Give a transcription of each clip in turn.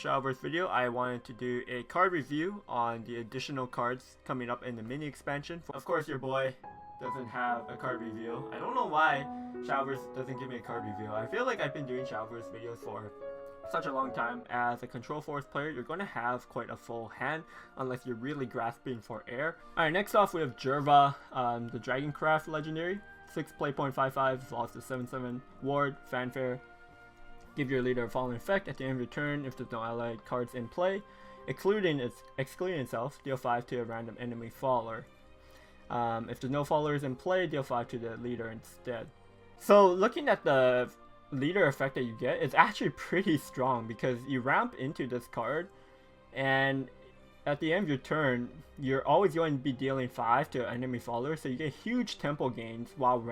Shadowverse video, I wanted to do a card review on the additional cards coming up in the mini expansion. Of course, your boy doesn't have a card review. I don't know why Shadowverse doesn't give me a card review. I feel like I've been doing Shadowverse videos for such a long time. As a Control Force player, you're going to have quite a full hand unless you're really grasping for air. Alright, next off we have Djerba, the Dragoncraft legendary. 6 play point 5/5, evolves to 7/7 ward, fanfare. Give your leader a following effect at the end of your turn if there's no allied cards in play, excluding itself, deal 5 to a random enemy follower. If there's no followers in play, deal 5 to the leader instead. So looking at the leader effect that you get, it's actually pretty strong because you ramp into this card and at the end of your turn you're always going to be dealing 5 to an enemy follower, so you get huge tempo gains while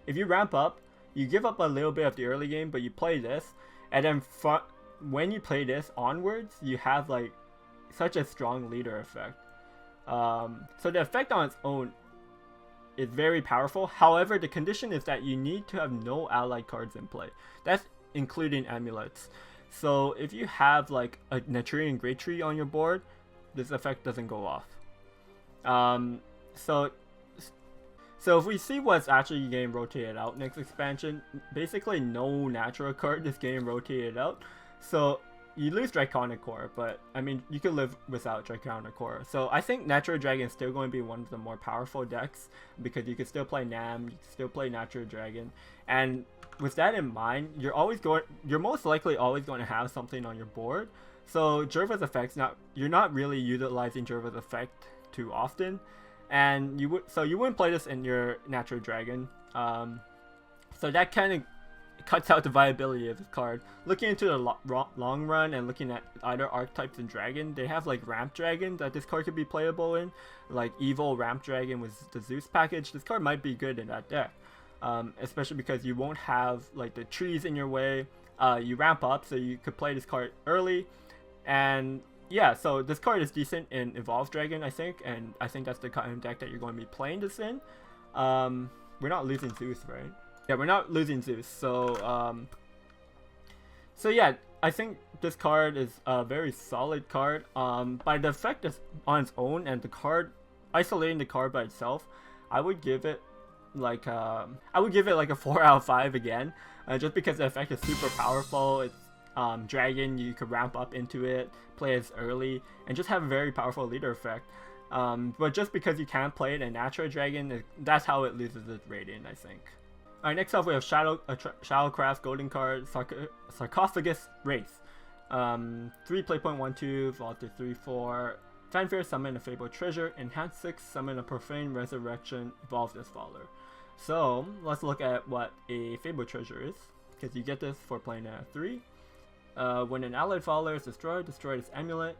if you ramp up, you give up a little bit of the early game, but you play this, and then when you play this onwards, you have like such a strong leader effect. So the effect on its own is very powerful. However, the condition is that you need to have no allied cards in play. That's including amulets. So if you have like a Naturian Great Tree on your board, this effect doesn't go off. So if we see what's actually getting rotated out next expansion, basically no natural card is getting rotated out. So you lose Draconic Core, but I mean, you can live without Draconic Core. So I think Natural Dragon is still going to be one of the more powerful decks because you can still play Nam, you can still play Natural Dragon. And with that in mind, you're most likely always going to have something on your board. So Djerba's effects, you're not really utilizing Djerba's effect too often. And you wouldn't play this in your Natural Dragon. So that kind of cuts out the viability of this card. Looking into the long run and looking at other archetypes in Dragon, they have like Ramp Dragon that this card could be playable in, like Evil Ramp Dragon with the Zeus package. This card might be good in that deck, especially because you won't have like the trees in your way. You ramp up, so you could play this card early, and yeah, so this card is decent in Evolved Dragon, I think, and I think that's the kind of deck that you're going to be playing this in. We're not losing Zeus, right? Yeah, we're not losing Zeus, so yeah, I think this card is a very solid card. By the effect is on its own and the card, isolating the card by itself, I would give it like a 4 out of 5 again, just because the effect is super powerful. It's Dragon, you could ramp up into it, play as early, and just have a very powerful leader effect. But just because you can't play it in Natural Dragon, that's how it loses its rating, I think. Alright, next up we have Shadowcraft Golden card, Sarcophagus Wraith. 3 play point 1/2, evolve to 3/4. Fanfare, summon a Fabled Treasure. Enhance 6, summon a Profane Resurrection, evolve this follower. So let's look at what a Fabled Treasure is, because you get this for playing at 3. When an allied follower is destroyed, destroy this amulet.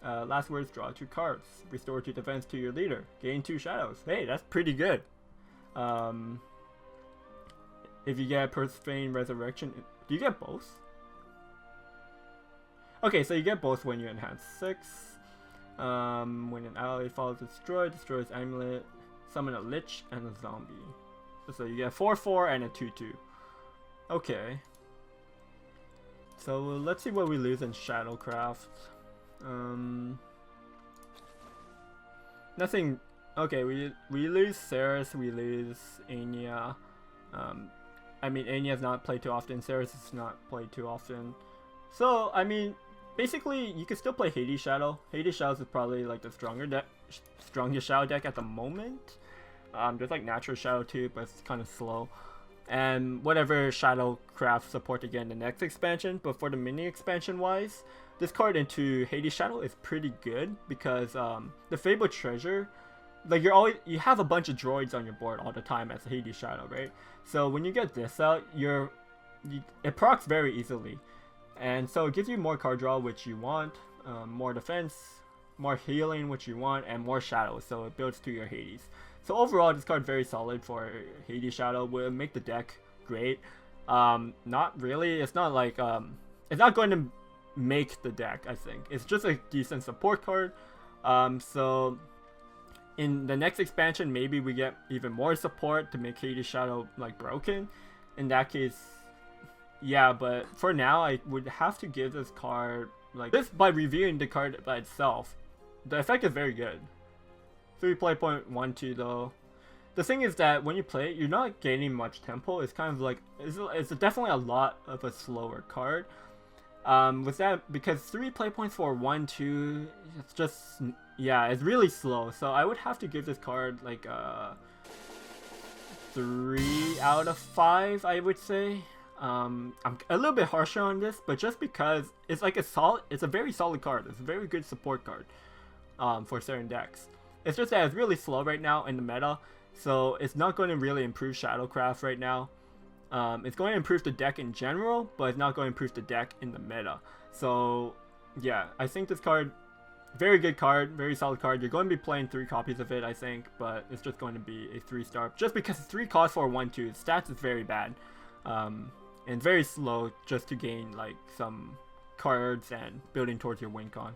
Last words, draw 2 cards. Restore 2 defense to your leader. Gain 2 shadows. Hey, that's pretty good. If you get Profane Resurrection, do you get both? Okay, so you get both when you enhance 6. When an ally follower is destroyed, destroy this amulet. Summon a Lich and a Zombie. So you get 4/4 and a 2/2. Okay. So let's see what we lose in Shadowcraft. Nothing. Okay, we lose Shadowerse, we lose Anya. I mean, Anya's not played too often, Shadowerse is not played too often. So I mean, basically you could still play Hades Shadow. Hades Shadow is probably like the strongest Shadow deck at the moment. There's like Natural Shadow too, but it's kind of slow. And whatever Shadowcraft support again in the next expansion, but for the mini expansion wise, this card into Hades Shadow is pretty good because the Fabled Treasure, like you have a bunch of droids on your board all the time as Hades Shadow, right? So when you get this out, it procs very easily, and so it gives you more card draw, which you want, more defense, more healing, which you want, and more shadows, so it builds to your Hades. So overall, this card is very solid for Hades Shadow. Will make the deck great. Not really. It's not like it's not going to make the deck. I think it's just a decent support card. So in the next expansion, maybe we get even more support to make Hades Shadow like broken. In that case, yeah. But for now, I would have to give this card like just by reviewing the card by itself, the effect is very good. 3 play point 1-2 though. The thing is that when you play it, you're not gaining much tempo. It's kind of like it's definitely a lot of a slower card. With that, because 3 play points for 1-2, it's just, yeah, it's really slow. So I would have to give this card like 3 out of 5, I would say. I'm a little bit harsher on this, but just because it's like it's a very solid card. It's a very good support card for certain decks. It's just that it's really slow right now in the meta, so it's not going to really improve Shadowcraft right now. It's going to improve the deck in general, but it's not going to improve the deck in the meta. So yeah, I think this card, very good card, very solid card. You're going to be playing 3 copies of it, I think, but it's just going to be a 3-star. Just because 3 costs for 1-2, stats is very bad. And very slow just to gain like some cards and building towards your win con.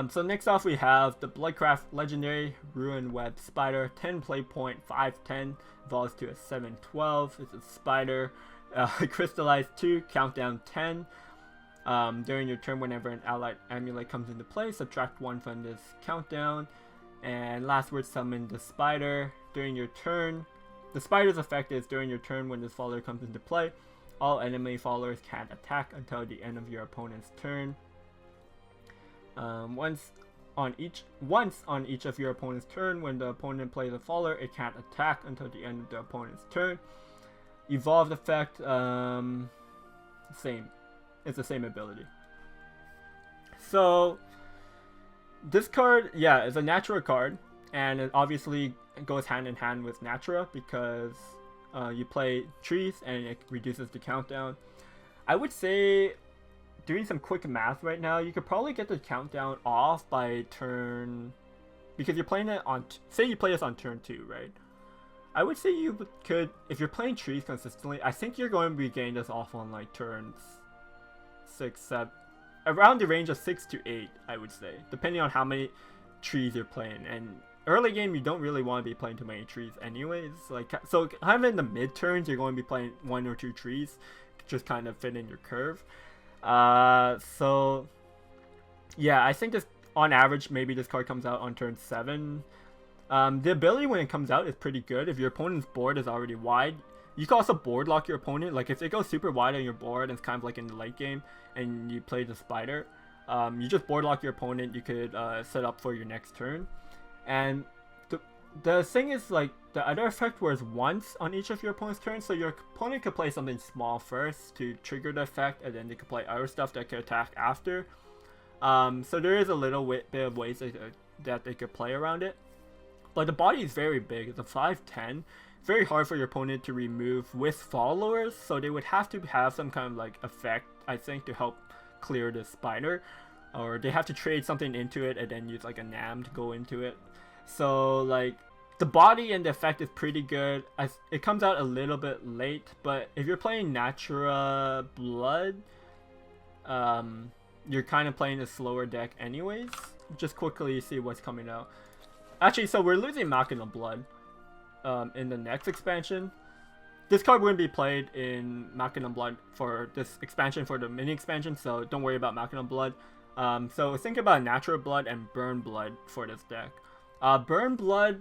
So next off we have the Bloodcraft Legendary Ruin Web Spider, 10 play point 510, evolves to a 712. It's a spider, crystallize 2, countdown 10. During your turn, whenever an allied amulet comes into play, subtract 1 from this countdown. And last word, summon the spider during your turn. The spider's effect is during your turn when this follower comes into play, all enemy followers can't attack until the end of your opponent's turn. Once on each of your opponent's turn, when the opponent plays a follower, it can't attack until the end of the opponent's turn. Evolved effect, same. It's the same ability. So this card, yeah, is a Natura card, and it obviously goes hand in hand with Natura because you play trees and it reduces the countdown. I would say, doing some quick math right now, you could probably get the countdown off by turn, because you're playing it on, say you play this on turn 2, right? I would say you could, if you're playing trees consistently, I think you're going to be getting this off on like turns 6, 7, around the range of 6 to 8, I would say, depending on how many trees you're playing. And early game, you don't really want to be playing too many trees anyways. Like, so kind of in the mid turns, you're going to be playing 1 or 2 trees, just kind of fit in your curve. So yeah, I think this, on average, maybe this card comes out on turn 7. The ability when it comes out is pretty good. If your opponent's board is already wide, you can also board lock your opponent. Like if it goes super wide on your board, and it's kind of like in the late game, and you play the spider, you just board lock your opponent. You could set up for your next turn. And the thing is, like, the other effect was once on each of your opponent's turns, so your opponent could play something small first to trigger the effect, and then they could play other stuff that could attack after. So there is a little bit of ways that they could play around it. But the body is very big. It's a 5'10". Very hard for your opponent to remove with followers, so they would have to have some kind of like effect, I think, to help clear the spider. Or they have to trade something into it and then use like a NAM to go into it. So like the body and the effect is pretty good. It comes out a little bit late, but if you're playing Natura Blood, you're kind of playing a slower deck anyways. Just quickly see what's coming out. Actually, so we're losing Machina Blood in the next expansion. This card wouldn't be played in Machina Blood for this expansion, for the mini expansion, so don't worry about Machina Blood. So think about Natural Blood and Burn Blood for this deck. Burn Blood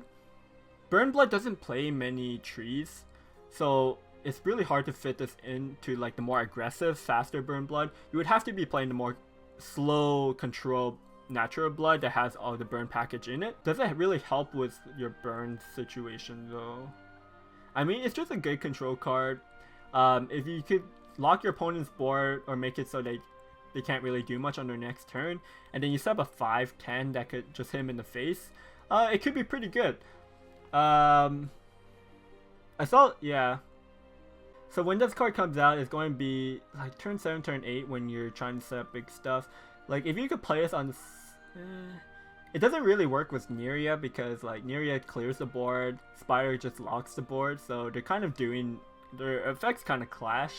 doesn't play many trees, so it's really hard to fit this into like the more aggressive, faster Burn Blood. You would have to be playing the more slow, controlled Natural Blood that has all the burn package in it. Does it really help with your burn situation though? I mean, it's just a good control card. If you could lock your opponent's board or make it so they can't really do much on their next turn, and then you set up a 5/10 that could just hit him in the face, it could be pretty good. I saw, yeah. So when this card comes out, it's going to be like turn 7, turn 8 when you're trying to set up big stuff. Like if you could play this on, it doesn't really work with Neria because like Neria clears the board, Spider just locks the board, so they're kind of doing, their effects kind of clash.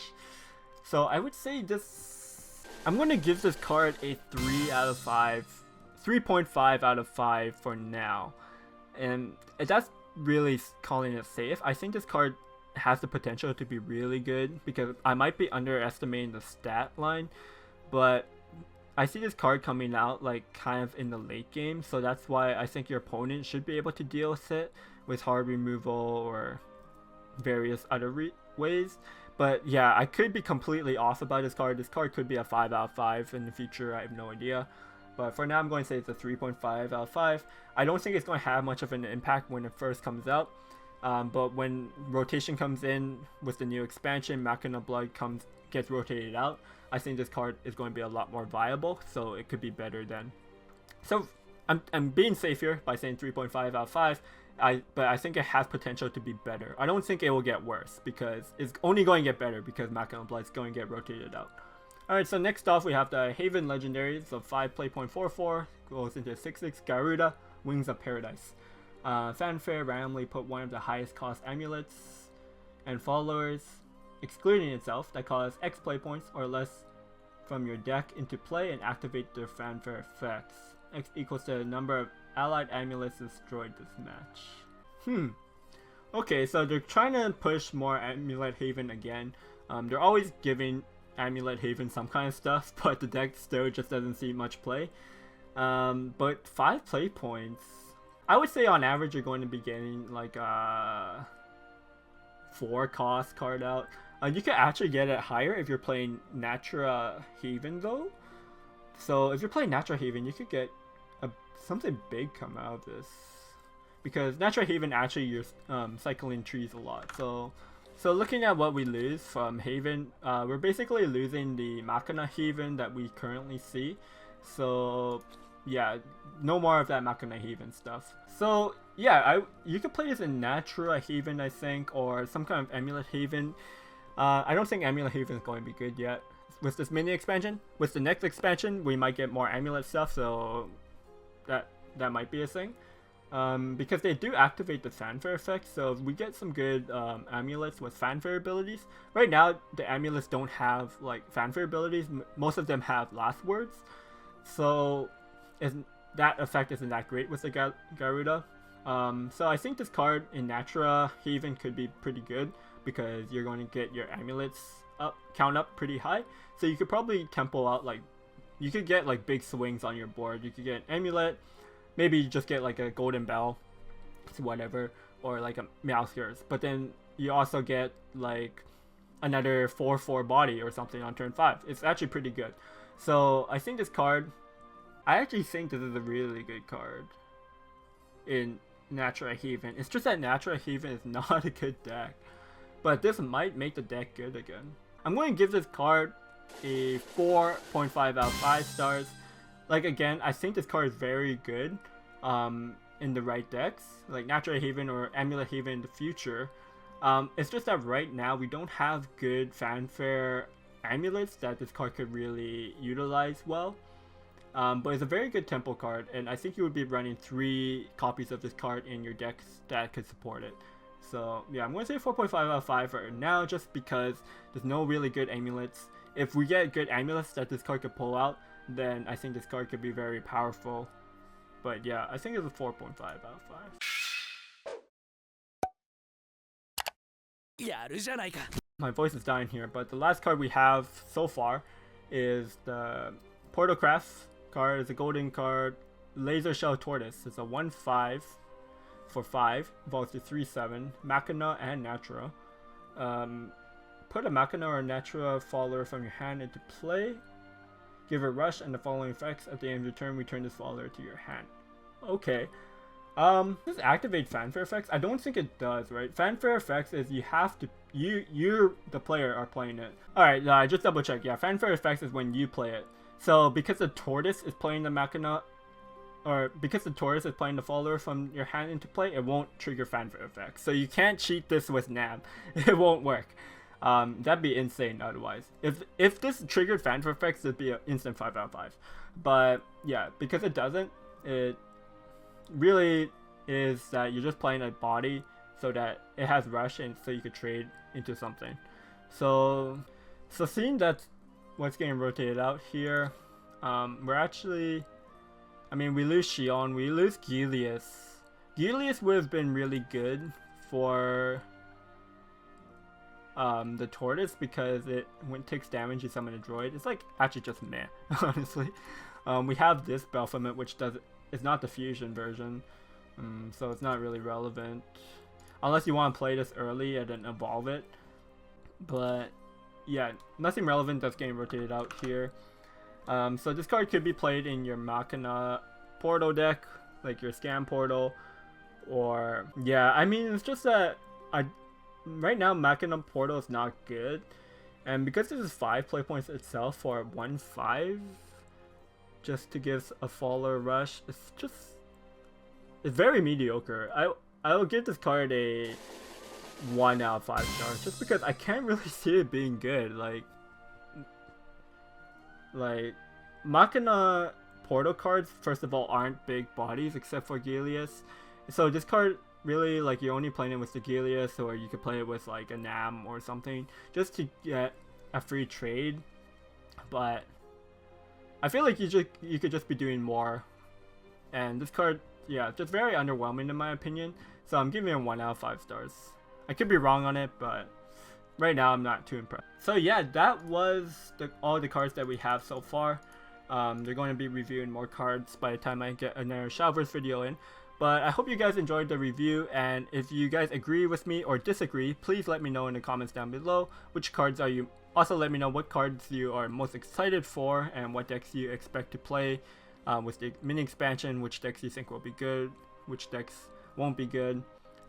So I would say this, I'm going to give this card a 3 out of 5, 3.5 out of 5 for now. And that's really calling it safe. I think this card has the potential to be really good, because I might be underestimating the stat line, but I see this card coming out like kind of in the late game, so that's why I think your opponent should be able to deal with it with hard removal or various other ways. But yeah, I could be completely off about this card. This card could be a 5 out of 5 in the future, I have no idea. But for now, I'm going to say it's a 3.5 out of 5. I don't think it's going to have much of an impact when it first comes out. But when rotation comes in with the new expansion, Machina Blood gets rotated out, I think this card is going to be a lot more viable, so it could be better then. So I'm being safe here by saying 3.5 out of 5. But I think it has potential to be better. I don't think it will get worse, because it's only going to get better because Machina Blood is going to get rotated out. Alright, so next off we have the Haven Legendary. So 5 play point 4/4 goes into 6/6 Garuda, Wings of Paradise. Fanfare, randomly put one of the highest cost amulets and followers, excluding itself, that costs X play points or less from your deck into play and activate their fanfare effects. X equals to the number of allied amulets destroyed this match. Okay, so they're trying to push more Amulet Haven again. They're always giving Amulet Haven some kind of stuff, but the deck still just doesn't see much play. But 5 play points, I would say on average you're going to be getting like a 4 cost card out. You could actually get it higher if you're playing Natura Haven though. So if you're playing Natura Haven, you could get something big come out of this, because Natura Haven actually you're cycling trees a lot. So looking at what we lose from Haven, we're basically losing the Machina Haven that we currently see. So yeah, no more of that Machina Haven stuff. So yeah, you could play this in Natura Haven, I think, or some kind of Amulet Haven. I don't think Amulet Haven is going to be good yet with this mini expansion. With the next expansion, we might get more amulet stuff, so that might be a thing. Because they do activate the fanfare effect, so if we get some good amulets with fanfare abilities. Right now, the amulets don't have like fanfare abilities. Most of them have last words, so that effect isn't that great with the Garuda. So I think this card in Natura Haven could be pretty good, because you're going to get your amulets count up pretty high. So you could probably tempo out, like, you could get like big swings on your board. You could get an amulet, maybe you just get like a golden bell, whatever, or like a Meowscarce. But then you also get like another 4/4 body or something on turn 5. It's actually pretty good. So I think this card, I actually think this is a really good card in Natura Haven. It's just that Natura Haven is not a good deck, but this might make the deck good again. I'm going to give this card a 4.5 out of 5 stars. Like, again, I think this card is very good in the right decks, like Natura Haven or Amulet Haven in the future. It's just that right now we don't have good fanfare amulets that this card could really utilize well. But it's a very good tempo card, and I think you would be running 3 copies of this card in your decks that could support it. So yeah, I'm going to say 4.5 out of 5 for now, just because there's no really good amulets. If we get good amulets that this card could pull out, then I think this card could be very powerful. But yeah, I think it's a 4.5 out of 5. My voice is dying here, but the last card we have so far is the Bloodcraft card. It's a golden card, Laser Shell Tortoise. It's a 1/5 for 5, evolves to 3/7, Machina and Natura. Put a Machina or Natura follower from your hand into play. Give a rush and the following effects. At the end of your turn, return this follower to your hand. Okay. Does it activate fanfare effects? I don't think it does, right? Fanfare effects is you have to, you the player are playing it. Alright, just double check. Yeah, fanfare effects is when you play it. So because the tortoise is playing the Machina, or because the tortoise is playing the follower from your hand into play, it won't trigger fanfare effects. So you can't cheat this with NAB. It won't work. That'd be insane otherwise. If this triggered fanfare effects, it'd be an instant 5 out of 5. But yeah, because it doesn't, it really is that you're just playing a body so that it has rush and so you could trade into something. So seeing that what's getting rotated out here, we're actually, I mean, we lose Xion, we lose Gilius. Gilius would have been really good for the tortoise, because when it takes damage you summon a droid. It's like actually just meh, honestly. We have this Baphomet, which it's not the fusion version, so it's not really relevant unless you want to play this early and then evolve it. But yeah, nothing relevant that's getting rotated out here. So this card could be played in your Machina portal deck, like your Scan portal, or yeah, I mean, it's just that right now Machina portal is not good, and because this is 5 play points itself for 1/5, just to give a follower rush, it's very mediocre. I will give this card a 1 out of 5 stars, just because I can't really see it being good. Like Machina portal cards, first of all, aren't big bodies except for Gilius, so this card really, like, you're only playing it with the Gilius, or you could play it with like a Nam or something just to get a free trade. But I feel like you could just be doing more, and this card, yeah, just very underwhelming in my opinion. So I'm giving it a 1 out of 5 stars. I could be wrong on it, but right now I'm not too impressed. So yeah, that was all the cards that we have so far. They're going to be reviewing more cards by the time I get another Shadowverse video in. But I hope you guys enjoyed the review, and if you guys agree with me or disagree, please let me know in the comments down below. Which cards are you? Also let me know what cards you are most excited for and what decks you expect to play with the mini expansion, which decks you think will be good, which decks won't be good.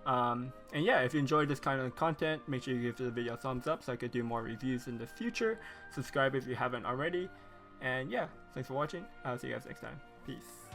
And yeah, if you enjoyed this kind of content, make sure you give the video a thumbs up so I could do more reviews in the future. Subscribe if you haven't already. And yeah, thanks for watching. I'll see you guys next time. Peace.